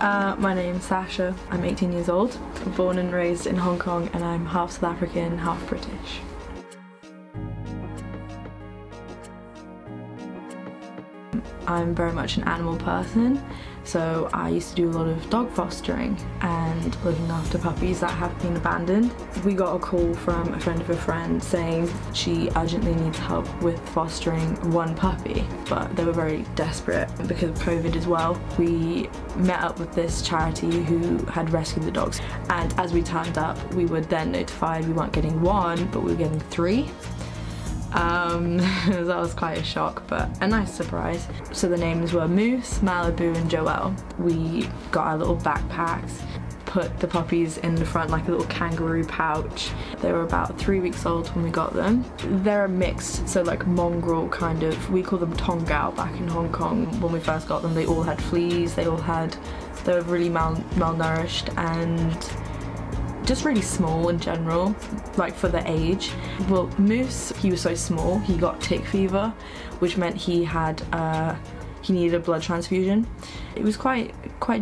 My name's Sasha. I'm 18 years old, born and raised in Hong Kong, and I'm half South African, half British. I'm very much an animal person, so I used to do a lot of dog fostering and looking after puppies that have been abandoned. We got a call from a friend of a friend saying she urgently needs help with fostering one puppy, but they were very desperate because of COVID as well. We met up with this charity who had rescued the dogs, and as we turned up we were then notified we weren't getting one but we were getting 3. That was quite a shock, but a nice surprise. So the names were Moose, Malibu and Joelle. We got our little backpacks, put the puppies in the front like a little kangaroo pouch. They were about 3 weeks old when we got them. They're a mixed, so like mongrel kind of, we call them Tongao back in Hong Kong. When we first got them they all had fleas, they were really malnourished and just really small in general, like for the age. Well, Moose, he was so small, he got tick fever, which meant he needed a blood transfusion. It was quite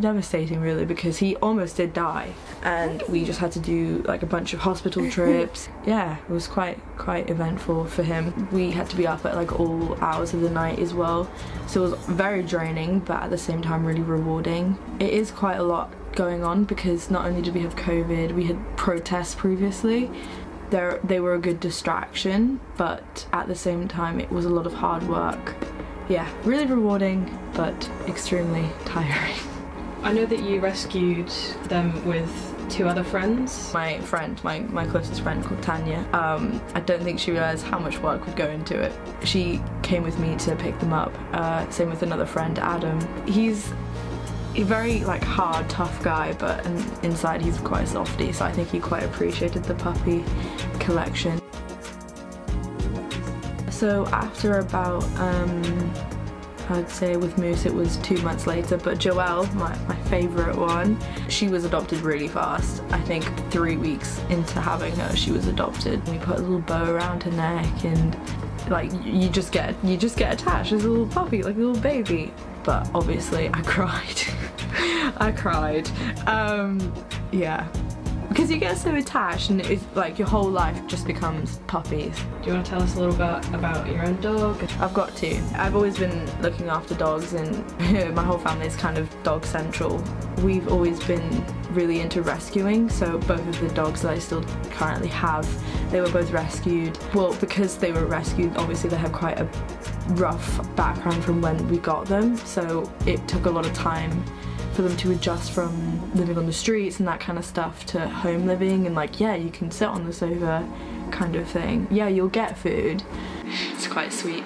devastating really, because he almost did die and we just had to do like a bunch of hospital trips. Yeah, it was quite eventful for him. We had to be up at like all hours of the night as well, so it was very draining but at the same time really rewarding. It is quite a lot going on because not only did we have COVID, we had protests previously. They were a good distraction, but at the same time it was a lot of hard work. Yeah, really rewarding but extremely tiring. I know that you rescued them with 2 other friends. My friend, my closest friend called Tanya, I don't think she realised how much work would go into it. She came with me to pick them up, same with another friend, Adam. He's a very like hard, tough guy, but inside he's quite a softie, so I think he quite appreciated the puppy collection. So after about, I'd say with Moose it was 2 months later, but Joelle, my favourite one, she was adopted really fast. I think 3 weeks into having her she was adopted. We put a little bow around her neck and like you just get attached as a little puppy, like a little baby. But obviously I cried. I cried. Yeah. Because you get so attached and it's like your whole life just becomes puppies. Do you want to tell us a little bit about your own dog? I've got 2. I've always been looking after dogs and my whole family is kind of dog central. We've always been really into rescuing, so both of the dogs that I still currently have, they were both rescued. Well, because they were rescued, obviously they have quite a rough background from when we got them, so it took a lot of time for them to adjust from living on the streets and that kind of stuff to home living and like, yeah, you can sit on the sofa kind of thing. Yeah, you'll get food. It's quite sweet.